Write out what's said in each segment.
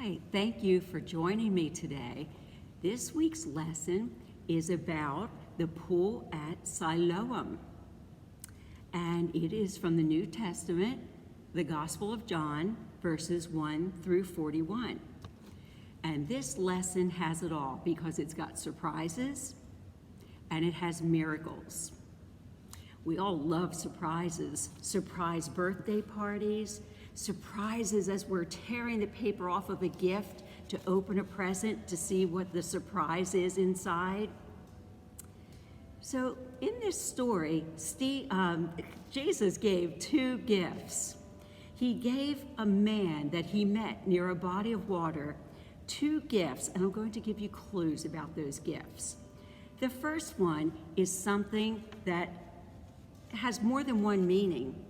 Hi, thank you for joining me today. This week's lesson is about the pool at Siloam. And it is from the New Testament, the Gospel of John, verses 1 through 41. And this lesson has it all because it's got surprises and it has miracles. We all love surprises, surprise birthday parties, surprises as we're tearing the paper off of a gift to open a present to see what the surprise is inside. So in this story, Jesus gave two gifts. He gave a man that he met near a body of water two gifts, and I'm going to give you clues about those gifts. The first one is something that has more than one meaning.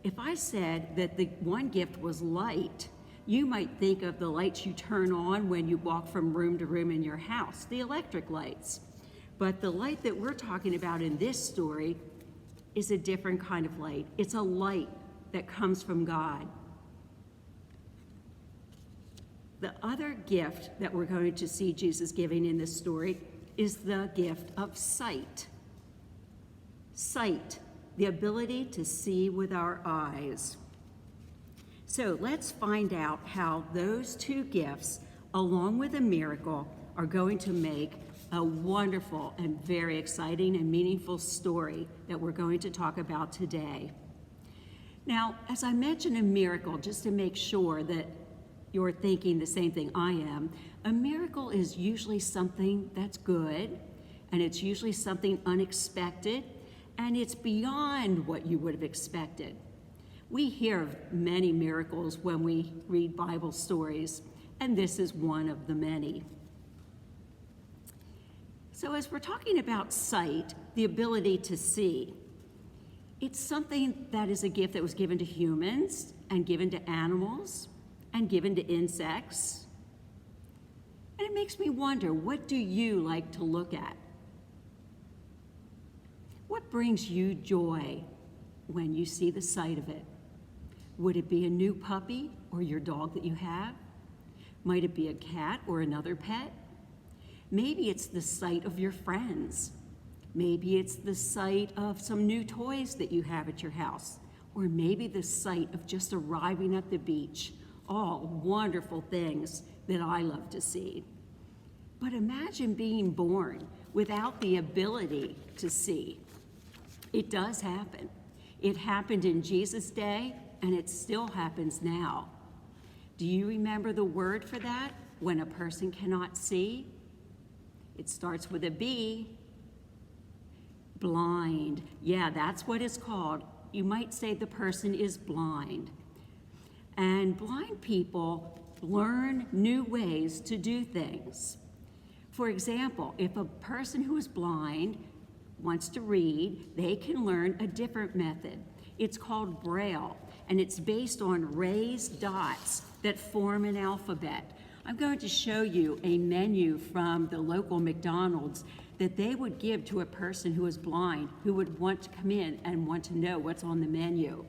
If I said that the one gift was light, you might think of the lights you turn on when you walk from room to room in your house, the electric lights. But the light that we're talking about in this story is a different kind of light. It's a light that comes from God. The other gift that we're going to see Jesus giving in this story is the gift of sight. Sight, the ability to see with our eyes. So let's find out how those two gifts, along with a miracle, are going to make a wonderful and very exciting and meaningful story that we're going to talk about today. Now, as I mentioned a miracle, just to make sure that you're thinking the same thing I am, a miracle is usually something that's good, and it's usually something unexpected, and it's beyond what you would have expected. We hear of many miracles when we read Bible stories, and this is one of the many. So as we're talking about sight, the ability to see, it's something that is a gift that was given to humans and given to animals and given to insects. And it makes me wonder, what do you like to look at? What brings you joy when you see the sight of it? Would it be a new puppy or your dog that you have? Might it be a cat or another pet? Maybe it's the sight of your friends. Maybe it's the sight of some new toys that you have at your house. Or maybe the sight of just arriving at the beach. All wonderful things that I love to see. But imagine being born without the ability to see. It does happen. It happened in Jesus' day, and it still happens now. Do you remember the word for that, when a person cannot see? It starts with a B. Blind. Yeah, that's what it's called. You might say the person is blind. And blind people learn new ways to do things. For example, if a person who is blind wants to read, they can learn a different method. It's called Braille, and it's based on raised dots that form an alphabet. I'm going to show you a menu from the local McDonald's that they would give to a person who is blind, who would want to come in and want to know what's on the menu.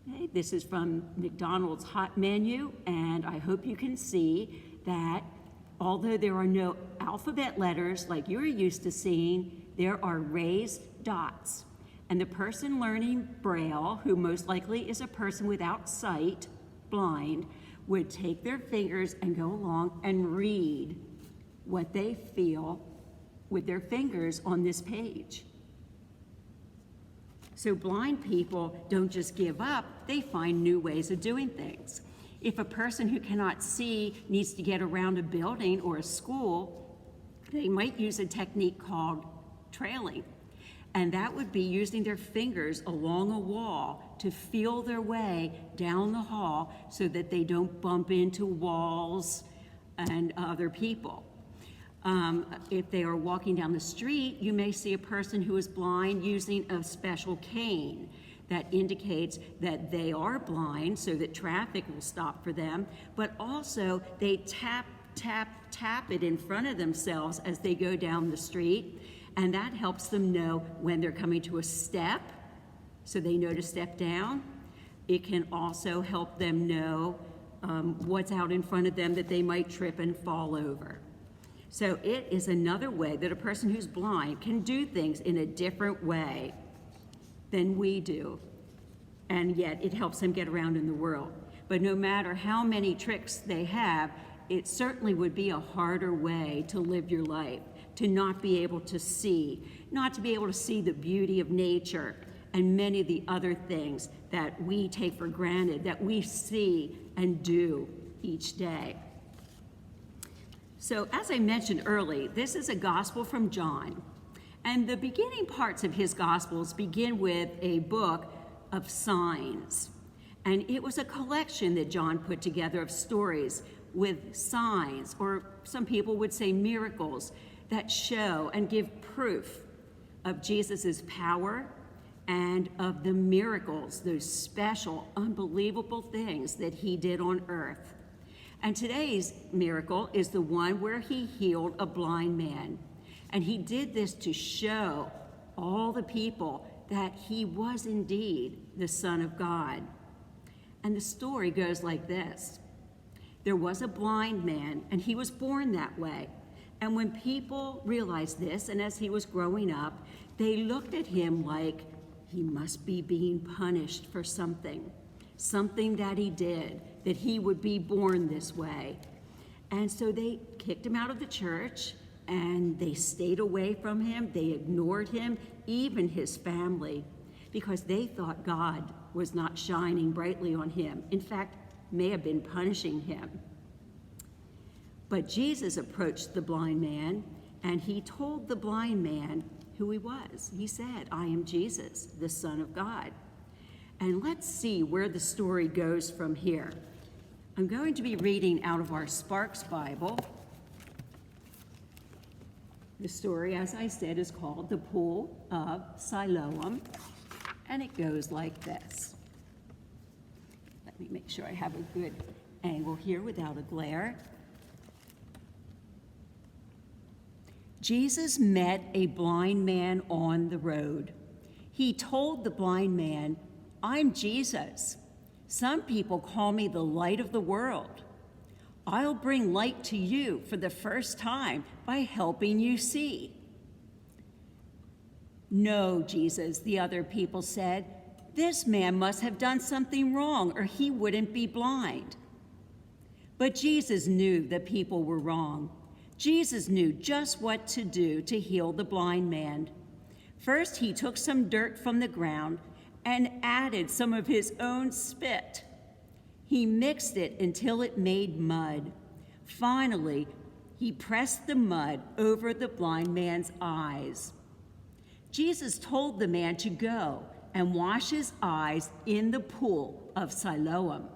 Okay, this is from McDonald's hot menu, and I hope you can see that although there are no alphabet letters like you're used to seeing, there are raised dots. And the person learning Braille, who most likely is a person without sight, blind, would take their fingers and go along and read what they feel with their fingers on this page. So blind people don't just give up, they find new ways of doing things. If a person who cannot see needs to get around a building or a school, they might use a technique called trailing. And that would be using their fingers along a wall to feel their way down the hall so that they don't bump into walls and other people. If they are walking down the street, you may see a person who is blind using a special cane that indicates that they are blind so that traffic will stop for them, but also they tap, tap, tap it in front of themselves as they go down the street, and that helps them know when they're coming to a step, so they know to step down. It can also help them know what's out in front of them that they might trip and fall over. So it is another way that a person who's blind can do things in a different way than we do, and yet it helps them get around in the world. But no matter how many tricks they have, it certainly would be a harder way to live your life, to not be able to see, not to be able to see the beauty of nature and many of the other things that we take for granted, that we see and do each day. So as I mentioned early, this is a gospel from John. And the beginning parts of his gospels begin with a book of signs. And it was a collection that John put together of stories with signs, or some people would say miracles, that show and give proof of Jesus's power and of the miracles, those special, unbelievable things that he did on earth. And today's miracle is the one where he healed a blind man. And he did this to show all the people that he was indeed the Son of God. And the story goes like this. There was a blind man, and he was born that way. And when people realized this, and as he was growing up, they looked at him like he must be being punished for something that he did, that he would be born this way. And so they kicked him out of the church, and they stayed away from him. They ignored him, even his family, because they thought God was not shining brightly on him. In fact, may have been punishing him. But Jesus approached the blind man, and he told the blind man who he was. He said, "I am Jesus, the Son of God." And let's see where the story goes from here. I'm going to be reading out of our Sparks Bible. The story, as I said, is called The Pool of Siloam, and it goes like this. Let me make sure I have a good angle here without a glare. Jesus met a blind man on the road. He told the blind man, "I'm Jesus. Some people call me the light of the world. I'll bring light to you for the first time by helping you see." "No, Jesus," the other people said. "This man must have done something wrong, or he wouldn't be blind." But Jesus knew that people were wrong. Jesus knew just what to do to heal the blind man. First, he took some dirt from the ground and added some of his own spit. He mixed it until it made mud. Finally, he pressed the mud over the blind man's eyes. Jesus told the man to go and wash his eyes in the pool of Siloam.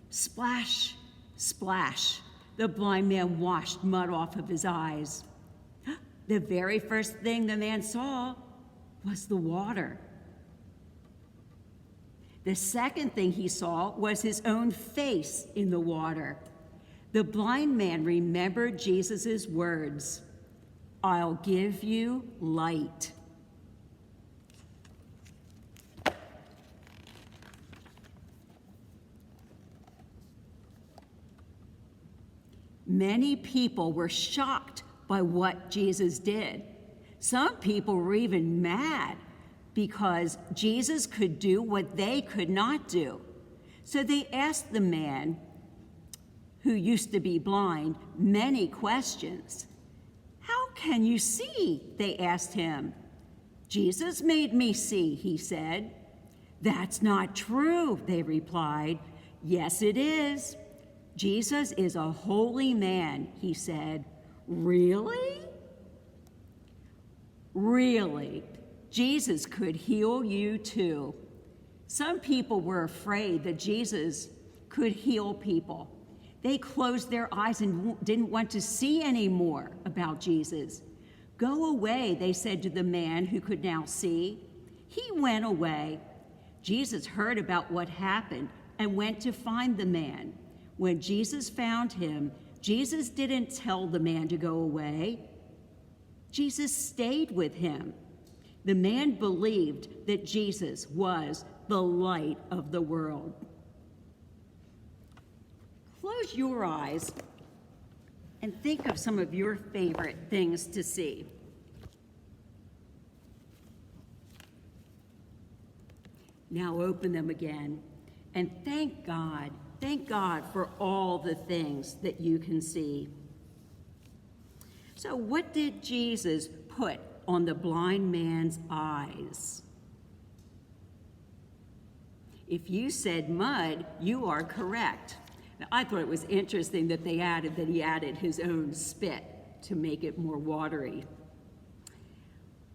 Splash, splash, the blind man washed mud off of his eyes. The very first thing the man saw was the water. The second thing he saw was his own face in the water. The blind man remembered Jesus' words, "I'll give you light." Many people were shocked by what Jesus did. Some people were even mad because Jesus could do what they could not do. So they asked the man who used to be blind many questions. "How can you see?" they asked him. "Jesus made me see," he said. "That's not true," they replied. "Yes, it is. Jesus is a holy man," he said. "Really?" "Really. Jesus could heal you too." Some people were afraid that Jesus could heal people. They closed their eyes and didn't want to see any more about Jesus. "Go away," they said to the man who could now see. He went away. Jesus heard about what happened and went to find the man. When Jesus found him, Jesus didn't tell the man to go away. Jesus stayed with him. The man believed that Jesus was the light of the world. Close your eyes and think of some of your favorite things to see. Now open them again and thank God for all the things that you can see. So what did Jesus put on the blind man's eyes? If you said mud, you are correct. Now, I thought it was interesting that he added his own spit to make it more watery.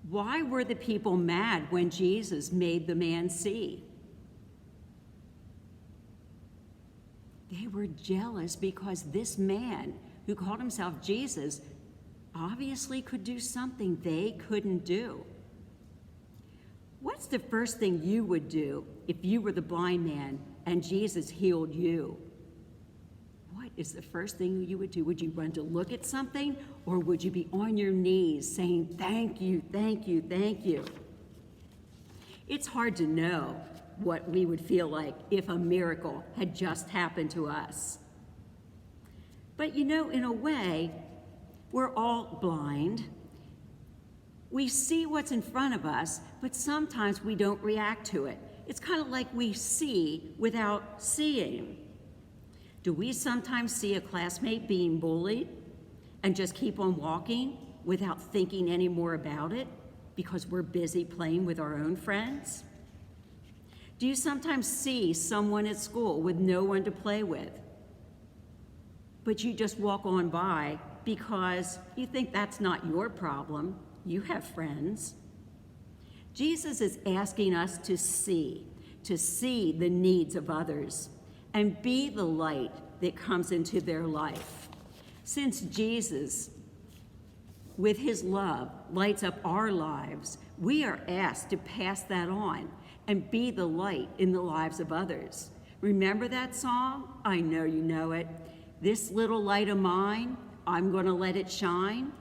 Why were the people mad when Jesus made the man see? They were jealous because this man, who called himself Jesus, obviously could do something they couldn't do. What's the first thing you would do if you were the blind man and Jesus healed you? What is the first thing you would do? Would you run to look at something, or would you be on your knees saying, thank you, thank you, thank you? It's hard to know what we would feel like if a miracle had just happened to us. But you know, in a way, we're all blind. We see what's in front of us, but sometimes we don't react to it. It's kind of like we see without seeing. Do we sometimes see a classmate being bullied and just keep on walking without thinking any more about it because we're busy playing with our own friends? Do you sometimes see someone at school with no one to play with, but you just walk on by because you think that's not your problem? You have friends. Jesus is asking us to see the needs of others and be the light that comes into their life. Since Jesus, with his love, lights up our lives, we are asked to pass that on and be the light in the lives of others. Remember that song? I know you know it. This little light of mine, I'm going to let it shine.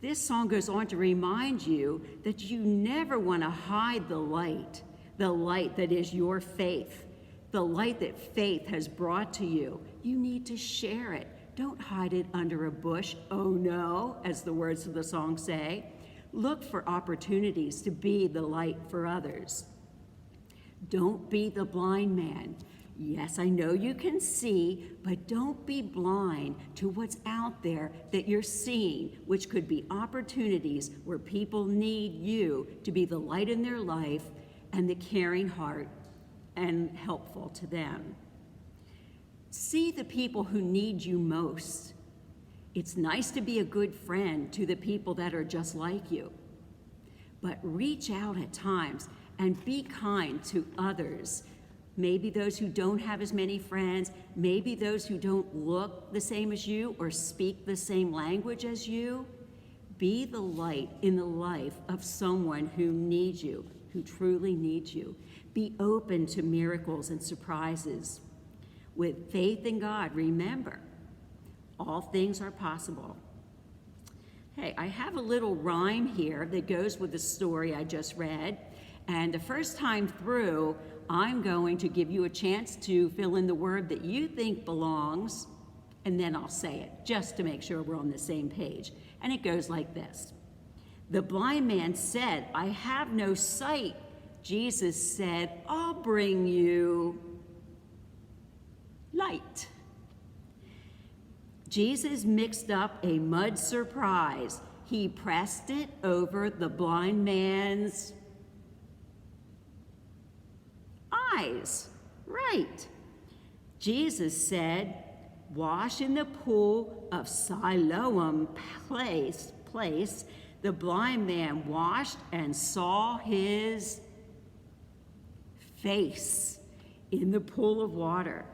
This song goes on to remind you that you never want to hide the light that is your faith, the light that faith has brought to you. You need to share it. Don't hide it under a bush, oh no, as the words of the song say. Look for opportunities to be the light for others. Don't be the blind man. Yes, I know you can see, but don't be blind to what's out there that you're seeing, which could be opportunities where people need you to be the light in their life and the caring heart and helpful to them. See the people who need you most. It's nice to be a good friend to the people that are just like you, but reach out at times and be kind to others. Maybe those who don't have as many friends, maybe those who don't look the same as you or speak the same language as you. Be the light in the life of someone who needs you, who truly needs you. Be open to miracles and surprises. With faith in God, remember, all things are possible. Hey, I have a little rhyme here that goes with the story I just read. And the first time through, I'm going to give you a chance to fill in the word that you think belongs, and then I'll say it, just to make sure we're on the same page. And it goes like this. The blind man said, I have no sight. Jesus said, I'll bring you light. Jesus mixed up a mud surprise. He pressed it over the blind man's eyes. Right. Jesus said, wash in the pool of Siloam place. The blind man washed and saw his face in the pool of water.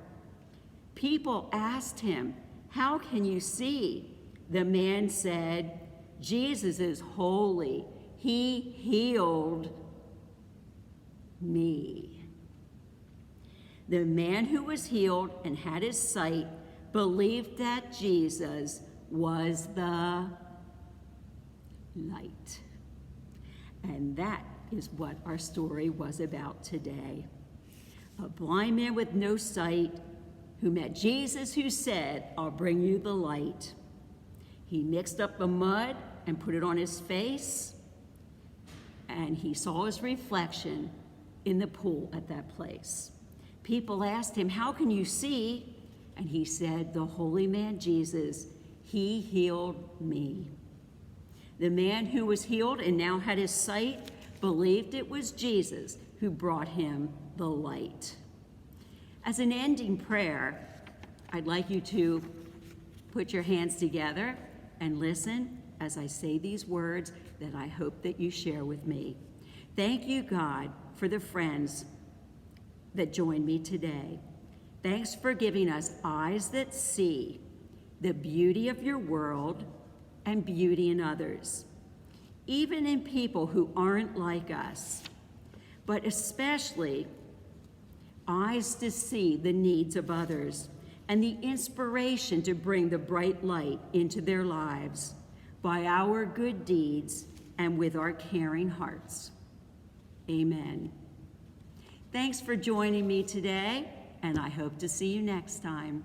People asked him, how can you see? The man said, Jesus is holy. He healed me. The man who was healed and had his sight believed that Jesus was the light. And that is what our story was about today. A blind man with no sight who met Jesus, who said, "I'll bring you the light." He mixed up the mud and put it on his face, and he saw his reflection in the pool at that place. People asked him, "How can you see?" And he said, "The holy man Jesus, he healed me." The man who was healed and now had his sight believed it was Jesus who brought him the light. As an ending prayer, I'd like you to put your hands together and listen as I say these words that I hope that you share with me. Thank you, God, for the friends that joined me today. Thanks for giving us eyes that see the beauty of your world and beauty in others, even in people who aren't like us, but especially eyes to see the needs of others and the inspiration to bring the bright light into their lives by our good deeds and with our caring hearts. Amen. Thanks for joining me today, and I hope to see you next time.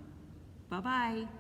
Bye-bye.